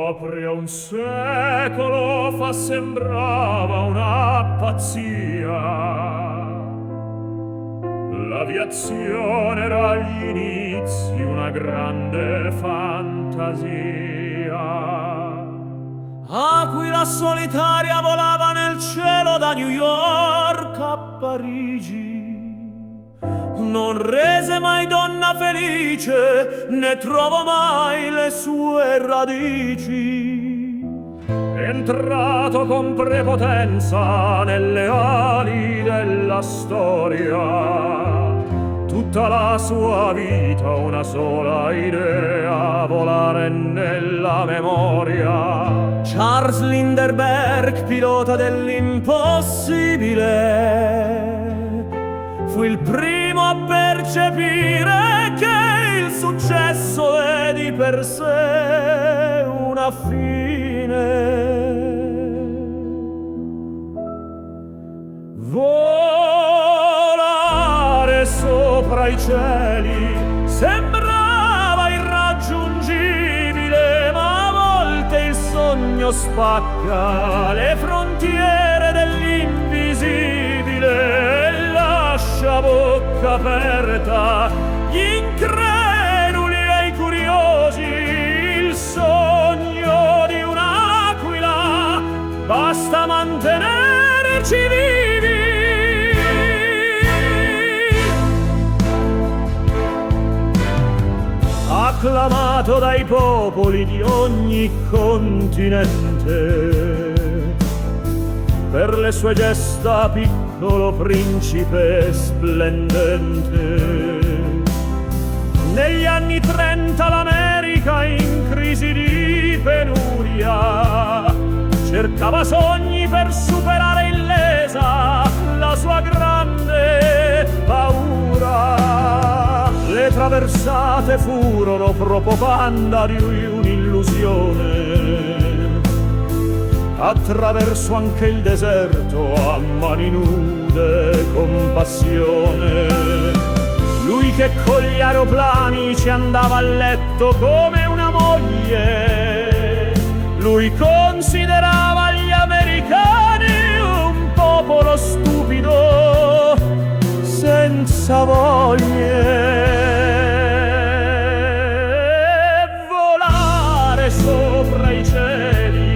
Proprio un secolo fa sembrava una pazzia. L'aviazione era agli inizi una grande fantasia. Aquila solitaria volava nel cielo da New York a Parigi. Non rese mai donna felice, né trovò mai le sue radici. Entrato con prepotenza nelle ali della storia, tutta la sua vita una sola idea, volare nella memoria. Charles Lindbergh, pilota dell'impossibile, fu il primo a percepire che il successo è di per sé una fine. Volare sopra i cieli sembrava irraggiungibile, ma a volte il sogno spacca le frontiere dell'invisibile. A bocca aperta gli increduli e i curiosi il sogno di un'aquila, basta mantenerci vivi. Acclamato dai popoli di ogni continente per le sue gesta piccolo principe splendente. Negli anni 30 l'America in crisi di penuria cercava sogni per superare illesa la sua grande paura. Le traversate furono propaganda di un'illusione. Attraverso anche il deserto a mani nude con passione. Lui che con gli aeroplani ci andava a letto come una moglie. Lui considerava gli americani un popolo stupido senza voglie. Volare sopra i cieli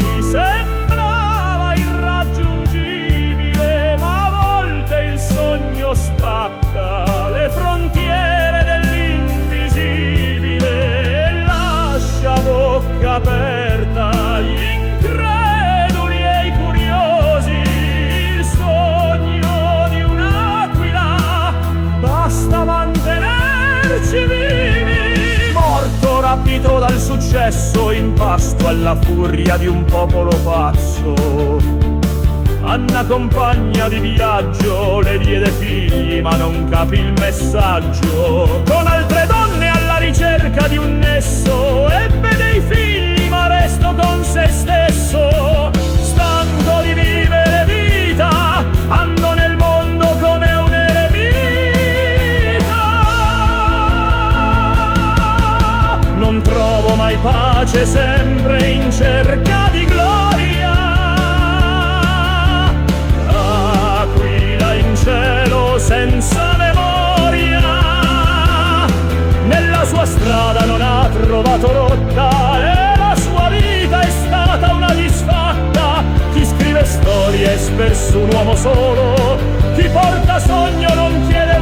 spacca le frontiere dell'invisibile e lascia bocca aperta gli increduli e i curiosi. Il sogno di un'aquila, basta mantenerci vivi. Morto rapito dal successo, in pasto alla furia di un popolo pazzo, Anna compagna di viaggio le diede figli ma non capì il messaggio. Con altre donne alla ricerca di un nesso ebbe dei figli ma restò con se stesso. Stanco di vivere vita andò nel mondo come un eremita. Non trovo mai pace, sempre in cerca di gloria. Cielo senza memoria, nella sua strada non ha trovato rotta e la sua vita è stata una disfatta. Chi scrive storie è spesso un uomo solo, chi porta sogno non chiede